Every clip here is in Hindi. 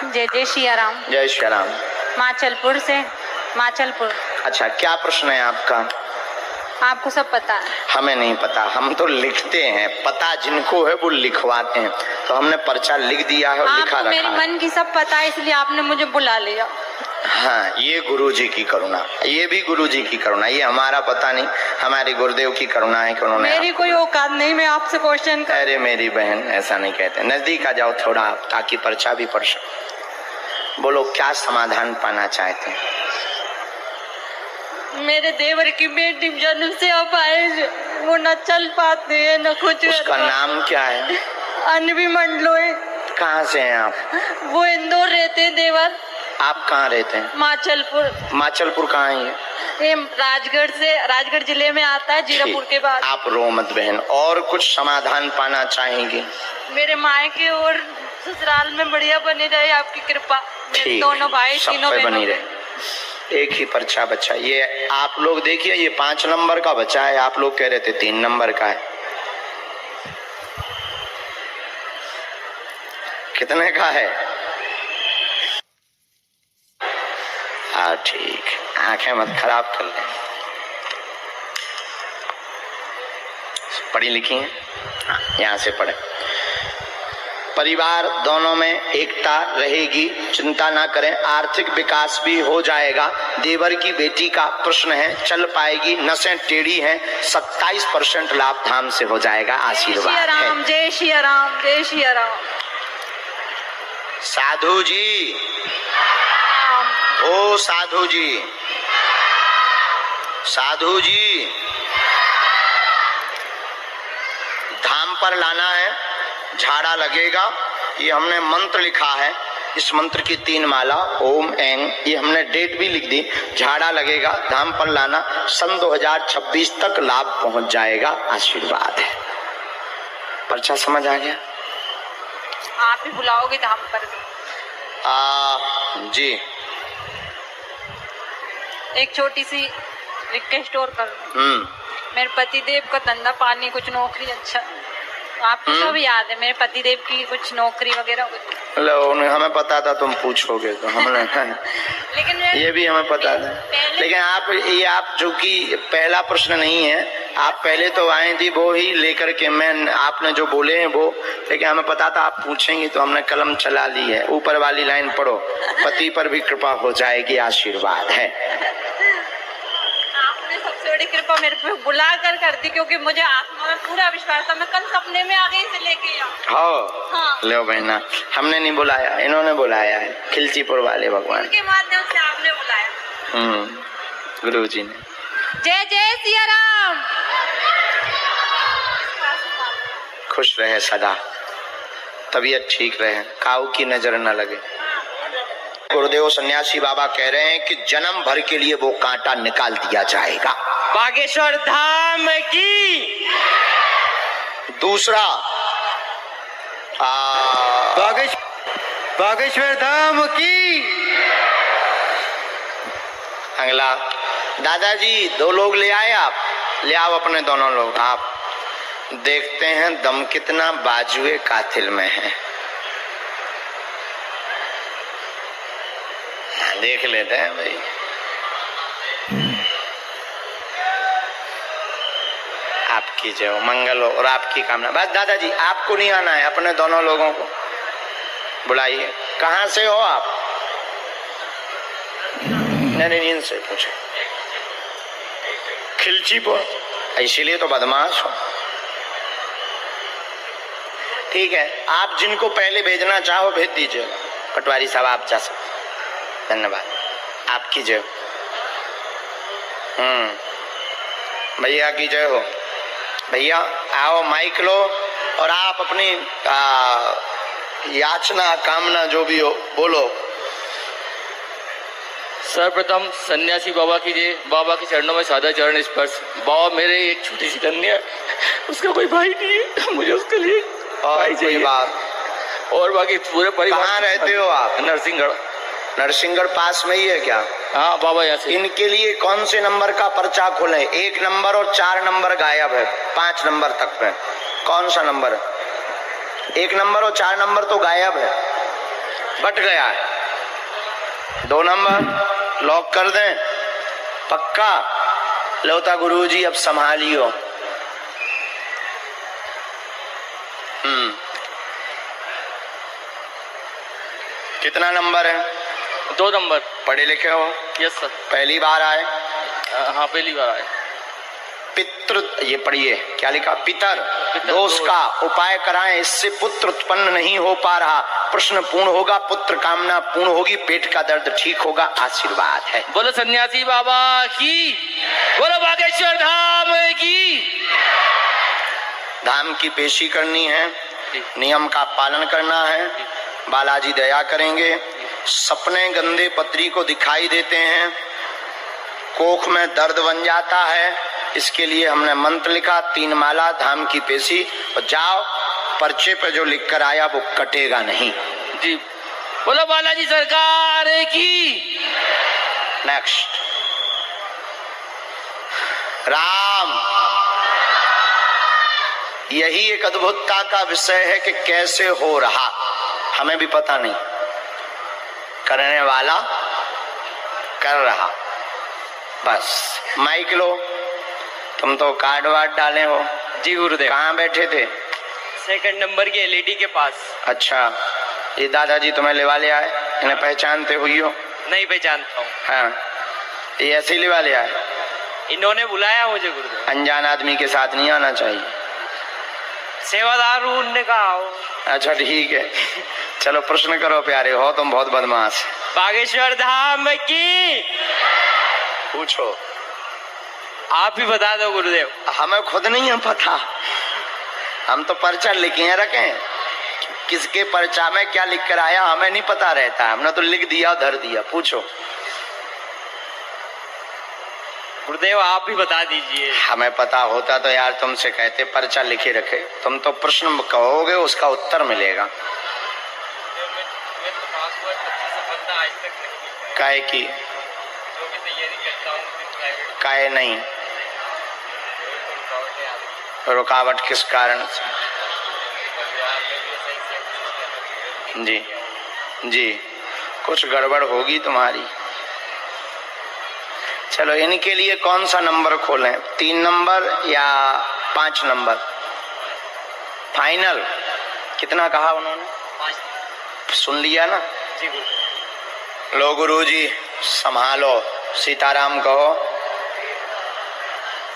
जय जय सिया राम। जय श्री राम। माचलपुर से। माचलपुर। अच्छा, क्या प्रश्न है आपका? आपको सब पता है? हमें नहीं पता, हम तो लिखते हैं, पता जिनको है वो लिखवाते हैं। तो हमने पर्चा लिख दिया है और लिखा आपको रखा मेरे है। मन की सब पता है, इसलिए आपने मुझे बुला लिया। हाँ, ये गुरु जी की करुणा, ये भी गुरु जी की करुणा, ये हमारा पता नहीं, हमारे गुरुदेव की करुणा है कि उन्होंने मेरी कोई औकात नहीं मैं आपसे क्वेश्चन कर। अरे मेरी बहन, ऐसा नहीं कहते, नजदीक आ जाओ थोड़ा आप, ताकि पर्चा भी पढ़ सको। बोलो, क्या समाधान पाना चाहते हैं? मेरे देवर की बेटी जन्म से अपाहिज, वो न चल पाते है न कुछ। उसका नाम क्या है? अनवी मंडलोई। कहाँ से हैं आप? वो इंदौर रहते हैं देवर। आप कहाँ रहते हैं? माचलपुर। माचलपुर कहाँ है ये राजगढ़ से, राजगढ़ जिले में आता है, जीरापुर के बाद। आप रो मत बहन, और कुछ समाधान पाना चाहेंगे? मेरे मायके और ससुराल में बढ़िया बनी रहे आपकी कृपा। मेरे दोनों भाई तीनों बनी रहे। एक ही पर्चा बचा, ये आप लोग देखिए, ये 5 नंबर का बचा है, आप लोग कह रहे थे 3 नंबर का है। कितने का है? हाँ ठीक, आंखें मत खराब कर लें, पढ़ी लिखी हैं। हाँ, यहाँ से पढ़े। परिवार दोनों में एकता रहेगी, चिंता ना करें, आर्थिक विकास भी हो जाएगा। देवर की बेटी का प्रश्न है, चल पाएगी, नसें टेढ़ी हैं, 27% लाभ धाम से हो जाएगा, आशीर्वाद है। जय श्री राम, जय श्री राम। साधु जी, ओ साधु जी, साधु जी, धाम पर लाना है, झाड़ा लगेगा। ये हमने मंत्र लिखा है, इस मंत्र की 3 माला, ओम एंग, ये हमने डेट भी लिख दी। झाड़ा लगेगा, धाम पर लाना, सन 2026 तक लाभ पहुंच जाएगा, आशीर्वाद है। पर्चा समझ आ गया? आप भी बुलाओगे धाम पर? जी। एक छोटी सी रिक्वेस्ट और कर। मेरे पतिदेव का धंधा पानी, कुछ नौकरी, अच्छा आपको सब याद है, मेरे पतिदेव की कुछ नौकरी वगैरह। लो, हमें पता था तुम पूछोगे तो हमने लेकिन ये भी हमें पता था, लेकिन आप जो कि पहला प्रश्न नहीं है, आप पहले तो आए थी वो ही लेकर के, मैं आपने जो बोले हैं वो, लेकिन हमें पता था आप पूछेंगे तो हमने कलम चला ली है। ऊपर वाली लाइन पढ़ो, पति पर भी कृपा हो जाएगी, आशीर्वाद है। सबसे बड़ी कृपा मेरे पे बुला कर दी, क्योंकि मुझे आत्मा में पूरा विश्वास था। मैं कल सपने में आगे से लेके हाँ। लो बहना, हमने नहीं बुलाया, इन्होंने बुलाया है, खिलचीपुर वाले भगवान के माध्यम से आपने बुलाया। गुरु जी ने। जय जय सिया राम। खुश रहे सदा, तबीयत ठीक रहे, काऊ की नजर न लगे। गुरुदेव सन्यासी बाबा कह रहे हैं कि जन्म भर के लिए वो कांटा निकाल दिया जाएगा। बागेश्वर धाम की। दूसरा, बागेश्वर धाम की। अगला, दादाजी 2 लोग ले आए, आप ले आओ अपने दोनों लोग। आप देखते हैं दम कितना बाजुए कातिल में है, देख लेते हैं भाई। आपकी जय हो, मंगल हो और आपकी कामना। बस दादाजी आपको नहीं आना है, अपने दोनों लोगों को बुलाइए। कहाँ से हो आप? नहीं, इनसे पूछे। खिलचीपुर, इसीलिए तो बदमाश हो। ठीक है, आप जिनको पहले भेजना चाहो भेज दीजिए। पटवारी साहब आप जा सकते, धन्यवाद, आपकी जय हो। भैया की जय हो। भैया आओ, माइक लो और आप अपनी याचना कामना जो भी हो बोलो। सर्वप्रथम सन्यासी बाबा की जय। बाबा के चरणों में सादा चरण स्पर्श। बाबा, मेरे एक छोटी सी कन्या, उसका कोई भाई नहीं है, मुझे उसके लिए भाई चाहिए। बात और बाकी पूरे परिवार। कहाँ रहते हो आप? नरसिंहगढ़। नरसिंहगढ़ पास में ही है क्या? हाँ बाबा, यहाँ से। इनके लिए कौन से नंबर का पर्चा खोले? 1 नंबर और 4 नंबर गायब है, 5 नंबर तक में कौन सा नंबर है? 1 नंबर और 4 नंबर तो गायब है। बट गया है। 2 नंबर लॉक कर दें, पक्का? लौता गुरुजी अब संभालियो। कितना नंबर है? 2 नंबर। पढ़े लिखे हो? Yes sir. पहली बार आए? हाँ पहली बार आए। पितृ, ये पढ़िए क्या लिखा? पितर दोष का उपाय कराएं, इससे पुत्र उत्पन्न नहीं हो पा रहा। प्रश्न पूर्ण होगा, पुत्र कामना पूर्ण होगी, पेट का दर्द ठीक होगा। आशीर्वाद है। बोलो सन्यासी बाबा की, बोलो बागेश्वर धाम की। धाम की पेशी करनी है, नियम का पालन करना है, बालाजी दया करेंगे। सपने गंदे पत्री को दिखाई देते हैं, कोख में दर्द बन जाता है, इसके लिए हमने मंत्र लिखा 3 माला, धाम की पेशी। और जाओ, पर्चे पे जो लिख कर आया वो कटेगा नहीं जी। बोलो बालाजी सरकार की। नेक्स्ट। राम, यही एक अद्भुतता का विषय है कि कैसे हो रहा हमें भी पता नहीं, करने वाला कर रहा। बस माइक लो, तुम तो कार्ड वार्ड डाले हो। जी गुरुदेव। कहाँ बैठे थे? 2 नंबर की एलईडी के पास। अच्छा, ये दादाजी तुम्हें लेवा ले आए, इन्हें पहचानते हुई हो? नहीं पहचानता हूँ। हाँ, ये ऐसे ही लेवा ले आए? इन्होंने बुलाया मुझे गुरुदेव। अनजान आदमी के साथ नहीं आना चाहिए। सेवादार उनने कहा। अच्छा ठीक है, चलो प्रश्न करो प्यारे, हो तुम बहुत बदमाश। बागेश्वर धाम की। पूछो। आप ही बता दो गुरुदेव। हमें खुद नहीं है पता, हम तो पर्चा लिखे रखे, किसके पर्चा में क्या लिख कर आया हमें नहीं पता रहता, हमने तो लिख दिया धर दिया। पूछो गुरुदेव, आप ही बता दीजिए। हमें पता होता तो यार तुमसे कहते पर्चा लिखे रखे। तुम तो प्रश्न कहोगे उसका उत्तर मिलेगा। काहे की? काहे नहीं? रुकावट किस कारण से? जी जी, कुछ गड़बड़ होगी तुम्हारी। चलो, इनके लिए कौन सा नंबर खोलें? 3 नंबर या 5 नंबर? फाइनल? कितना कहा उन्होंने? 5। सुन लिया ना? जी गुरुदेव। लो गुरुजी संभालो, सीताराम कहो।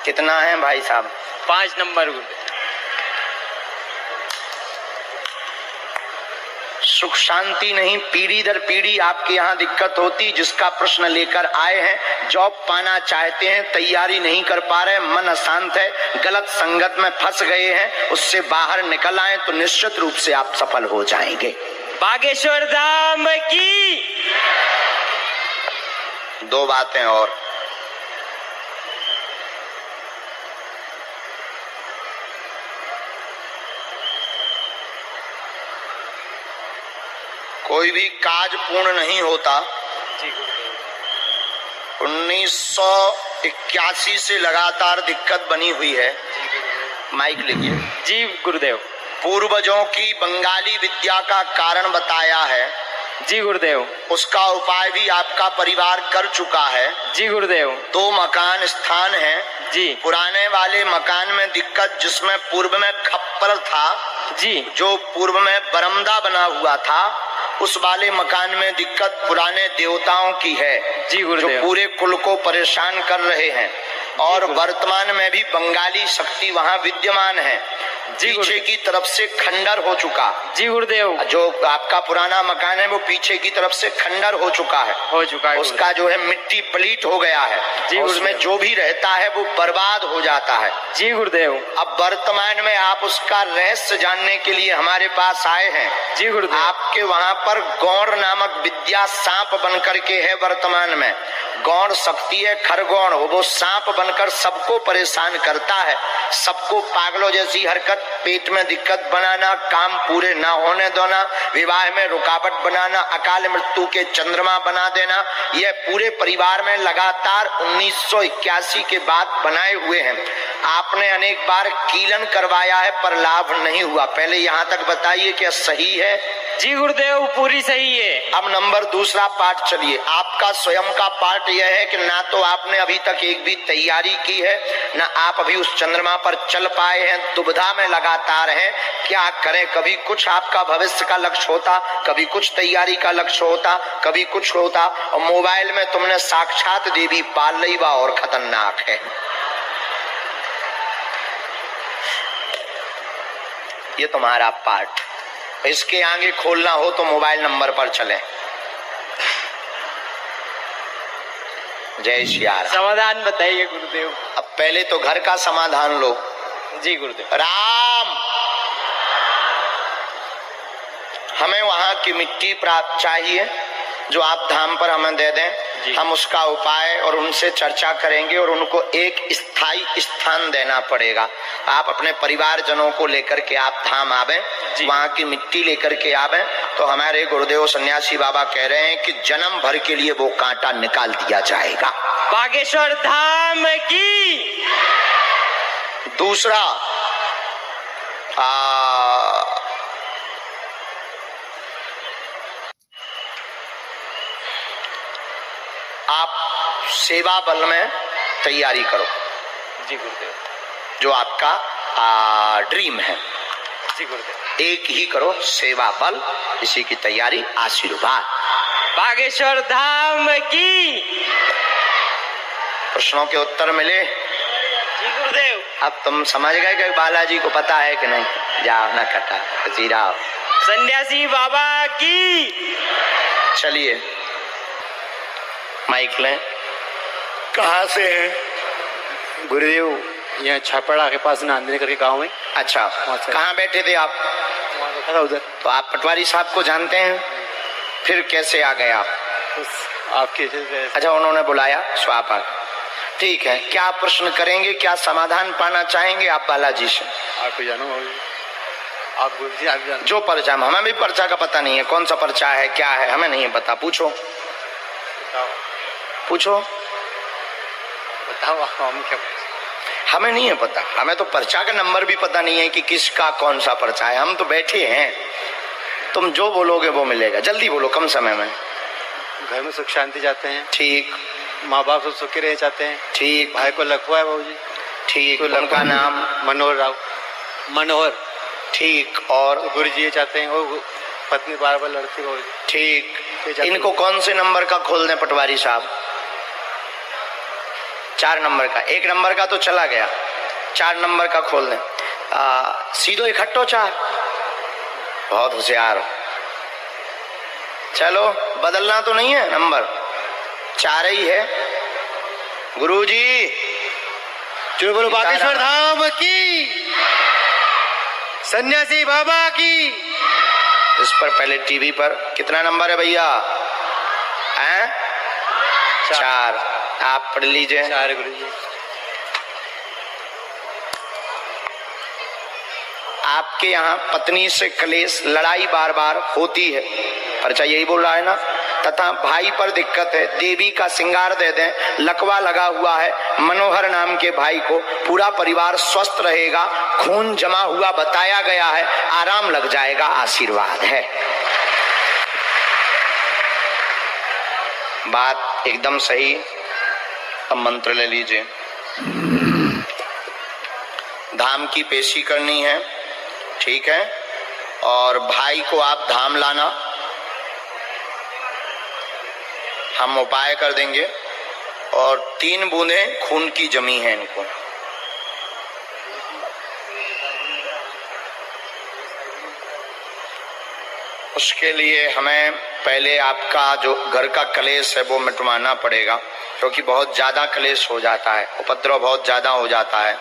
कितना है भाई साहब? 5 नंबर गुरुदेव। सुख शांति नहीं, पीढ़ी दर पीढ़ी आपके यहाँ दिक्कत होती। जिसका प्रश्न लेकर आए हैं, जॉब पाना चाहते हैं, तैयारी नहीं कर पा रहे, मन अशांत है, गलत संगत में फंस गए हैं, उससे बाहर निकल आए तो निश्चित रूप से आप सफल हो जाएंगे। बागेश्वर धाम की। 2 बातें और। कोई भी काज पूर्ण नहीं होता। 1981 से लगातार दिक्कत बनी हुई है। माइक लीजिए। जी गुरुदेव। पूर्वजों की बंगाली विद्या का कारण बताया है। जी गुरुदेव। उसका उपाय भी आपका परिवार कर चुका है। जी गुरुदेव। 2 मकान स्थान है। जी। पुराने वाले मकान में दिक्कत, जिसमें पूर्व में खप्पर था, जी, जो पूर्व में बरामदा बना हुआ था, उस वाले मकान में दिक्कत पुराने देवताओं की है। जी गुरुदेव। जो पूरे कुल को परेशान कर रहे हैं। और वर्तमान में भी बंगाली शक्ति वहाँ विद्यमान है। पीछे की तरफ से खंडर हो चुका। जी गुरुदेव। जो आपका पुराना मकान है वो पीछे की तरफ से खंडर हो चुका है। उसका जो है मिट्टी पलीट हो गया है। जी, उसमें जो भी रहता है वो बर्बाद हो जाता है। जी गुरुदेव। अब वर्तमान में आप उसका रहस्य जानने के लिए हमारे पास आए हैं। जी गुरुदेव। आपके वहाँ पर गौड़ नामक विद्या सांप बन करके है वर्तमान में। गौड़ शक्ति है, खरगौड़, वो सांप बनकर सबको परेशान करता है। सबको पागलों जैसी हरकत, पेट में दिक्कत बनाना, काम पूरे ना होने देना, विवाह में रुकावट बनाना, अकाल मृत्यु के चंद्रमा बना देना, यह पूरे परिवार में लगातार 1981 के बाद बनाए हुए हैं। आपने अनेक बार कीलन करवाया है पर लाभ नहीं हुआ। पहले यहाँ तक बताइए क्या सही है? जी गुरुदेव पूरी सही है। अब नंबर दूसरा पार्ट चलिए। आपका स्वयं का पार्ट यह है कि ना तो आपने अभी तक एक भी तैयारी की है, ना आप अभी उस चंद्रमा पर चल पाए हैं, दुविधा में लगातार हैं, क्या करें। कभी कुछ आपका भविष्य का लक्ष्य होता, कभी कुछ तैयारी का लक्ष्य होता, कभी कुछ होता, और मोबाइल में तुमने साक्षात देवी पाल ली बा और खतरनाक है। ये तुम्हारा पार्ट। इसके आगे खोलना हो तो मोबाइल नंबर पर चलें। जय श्री राम। समाधान बताइए गुरुदेव। अब पहले तो घर का समाधान लो। जी गुरुदेव। राम, हमें वहां की मिट्टी प्राप्त चाहिए जो आप धाम पर हमें दे दें। हम उसका उपाय और उनसे चर्चा करेंगे और उनको एक स्थायी स्थान देना पड़ेगा। आप अपने परिवारजनों को लेकर के आप धाम आवे, वहां की मिट्टी लेकर के आवे, तो हमारे गुरुदेव सन्यासी बाबा कह रहे हैं कि जन्म भर के लिए वो कांटा निकाल दिया जाएगा। बागेश्वर धाम की। दूसरा, आप सेवा बल में तैयारी करो। जी गुरुदेव। जो आपका ड्रीम है, जी गुरुदेव। एक ही करो, सेवा बल, इसी की तैयारी, आशीर्वाद। बागेश्वर धाम की। प्रश्नों के उत्तर मिले? जी गुरुदेव। अब तुम समझ गए कि बालाजी को पता है कि नहीं? जाओ ना कटा जीरा। सन्यासी बाबा की। चलिए माइक लें। कहाँ से हैं? गुरुदेव यहाँ छापड़ा के पास नांदनी करके गाँव है। अच्छा, कहाँ बैठे थे आप? वहाँ बैठा था उधर। तो आप पटवारी साहब को जानते हैं? फिर कैसे आ गए आप? आपके अच्छा, उन्होंने बुलाया सो आप आ गए। ठीक है, क्या प्रश्न करेंगे, क्या समाधान पाना चाहेंगे आप बालाजी से? आपको जानो आप गुरु जी, आप जानो। जो पर्चा, हमें भी पर्चा का पता नहीं है, कौन सा पर्चा है, क्या है, हमें नहीं पता। पूछो पूछो, बताओ हम क्या। हमें नहीं है पता। हमें तो पर्चा का नंबर भी पता नहीं है कि किसका कौन सा पर्चा है। हम तो बैठे हैं, तुम जो बोलोगे वो मिलेगा। जल्दी बोलो, कम समय में। घर में सुख शांति चाहते हैं। ठीक। माँ बाप सब सुखी रहे चाहते हैं। ठीक। भाई को लखवा है बाबू जी। ठीक। तो उनका नाम? मनोहर राव। मनोहर। ठीक। और तो गुरु जी ये चाहते हैं, वो पत्नी बार बार लड़ती बाबू जी। ठीक। इनको कौन से नंबर का खोल दें पटवारी साहब? 4 नंबर का। 1 नंबर का तो चला गया, 4 नंबर का खोल दें। सीधो इकट्ठो 4। बहुत होशियार हो। चलो, बदलना तो नहीं है नंबर, 4 ही है। गुरुजी जो बोलो बागेश्वर धाम की, सन्यासी बाबा की। इस पर पहले टीवी पर कितना नंबर है भैया? 4। आप पढ़ लीजिए। 4 गुरु जी। आपके यहाँ पत्नी से क्लेश, लड़ाई बार बार होती है, पर्चा यही बोल रहा है ना? तथा भाई पर दिक्कत है, देवी का श्रृंगार दे दें, लकवा लगा हुआ है मनोहर नाम के भाई को, पूरा परिवार स्वस्थ रहेगा, खून जमा हुआ बताया गया है, आराम लग जाएगा, आशीर्वाद है। बात एकदम सही। अब मंत्र ले लीजिए। धाम की पेशी करनी है, ठीक है? और भाई को आप धाम लाना, हम उपाय कर देंगे। और 3 बूंदें खून की जमी है इनको। उसके लिए हमें पहले आपका जो घर का कलेश है वो मिटवाना पड़ेगा, क्योंकि बहुत ज्यादा कलेश हो जाता है, उपद्रव बहुत ज्यादा हो जाता है,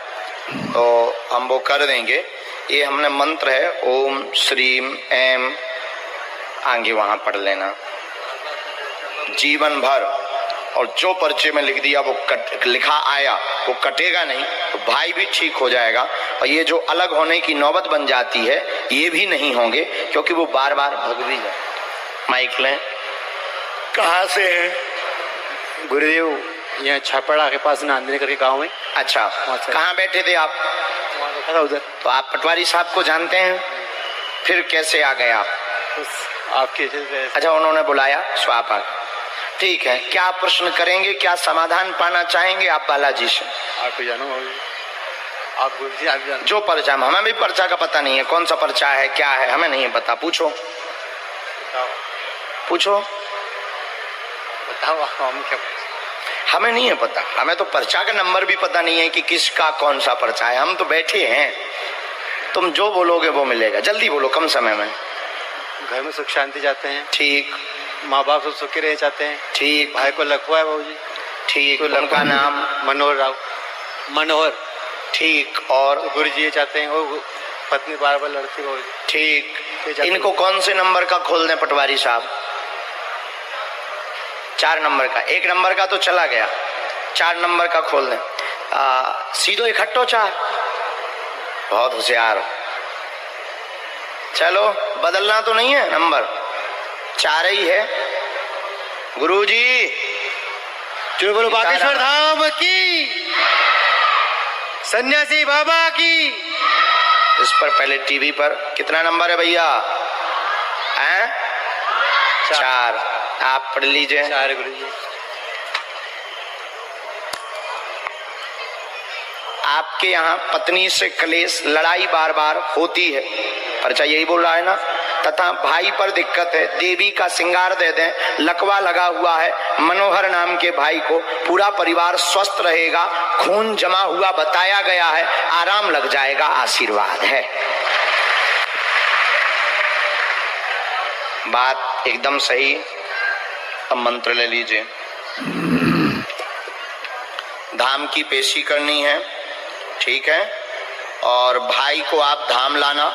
तो हम वो कर देंगे। ये हमने मंत्र है, ओम श्रीम ऐम, आगे वहां पढ़ लेना जीवन भर। और जो पर्चे में लिख दिया वो लिखा आया वो कटेगा नहीं, तो भाई भी ठीक हो जाएगा। और ये जो अलग होने की नौबत बन जाती है ये भी नहीं होंगे, क्योंकि वो बार बार भग भी जाए। माइक लें। कहाँ से हैं? गुरुदेव यहाँ छापड़ा के पास नांदनी करके गाँव है। अच्छा, कहाँ बैठे थे आप? वहाँ बैठा था उधर। तो आप पटवारी साहब को जानते हैं? फिर कैसे आ गए आप? आपके अच्छा, उन्होंने बुलाया सो आप आ गए। ठीक है, क्या प्रश्न करेंगे, क्या समाधान पाना चाहेंगे आप बालाजी से? आपको जानो बाबूजी, आप गुरु जी आप जानो। जो पर्चा, हमें भी पर्चा का पता नहीं है, कौन सा पर्चा है क्या है हमें नहीं पता। पूछो पूछो, बताओ हम क्या, हमें नहीं है पता। हमें तो पर्चा का नंबर भी पता नहीं है कि किसका कौन सा पर्चा है। हम तो बैठे हैं, तुम जो बोलोगे वो मिलेगा। जल्दी बोलो, कम समय में। घर में सुख शांति चाहते हैं, ठीक माँ बाप सब सुखी रहे चाहते हैं। ठीक भाई को लखवा है बाबूजी, ठीक, तो उनका नाम मनोहर राव। मनोहर। ठीक, और तो गुरु जी ये चाहते हैं, वो पत्नी बार बार लड़ती बाबूजी। ठीक, इनको कौन से नंबर का खोल दें पटवारी साहब? 4 नंबर का। 1 नंबर का तो चला गया, 4 नंबर का खोल दें। सीधो इकट्ठो 4। बहुत होशियार हो। चलो, बदलना तो नहीं है नंबर, 4 ही है। गुरुजी जो बोलो बागेश्वर धाम की, सन्यासी बाबा की। इस पर पहले टीवी पर कितना नंबर है भैया? हैं? 4। आप पढ़ लीजिए। 4 गुरु जी। आपके यहाँ पत्नी से कलेश लड़ाई बार बार होती है, पर्चा यही बोल रहा है ना? तथा भाई पर दिक्कत है, देवी का श्रृंगार दे दें, लकवा लगा हुआ है मनोहर नाम के भाई को, पूरा परिवार स्वस्थ रहेगा, खून जमा हुआ बताया गया है, आराम लग जाएगा, आशीर्वाद है। बात एकदम सही। अब मंत्र ले लीजिए। धाम की पेशी करनी है, ठीक है, और भाई को आप धाम लाना,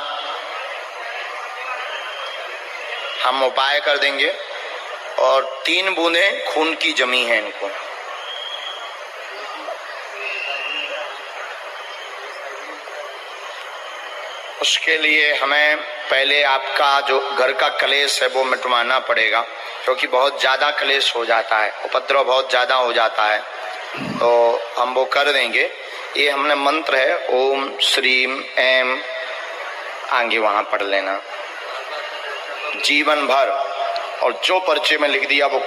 हम उपाय कर देंगे। और 3 बूंदें खून की जमी है इनको। उसके लिए हमें पहले आपका जो घर का कलेश है वो मिटवाना पड़ेगा, क्योंकि बहुत ज्यादा कलेश हो जाता है, उपद्रव बहुत ज्यादा हो जाता है, तो हम वो कर देंगे। ये हमने मंत्र है, ओम श्रीम ऐम, आगे वहां पढ़ लेना जीवन भर। और जो पर्चे में लिख दिया वो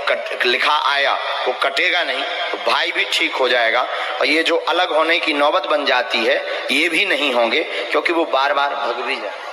लिखा आया वो कटेगा नहीं, तो भाई भी ठीक हो जाएगा। और ये जो अलग होने की नौबत बन जाती है ये भी नहीं होंगे, क्योंकि वो बार बार भग भी जाए।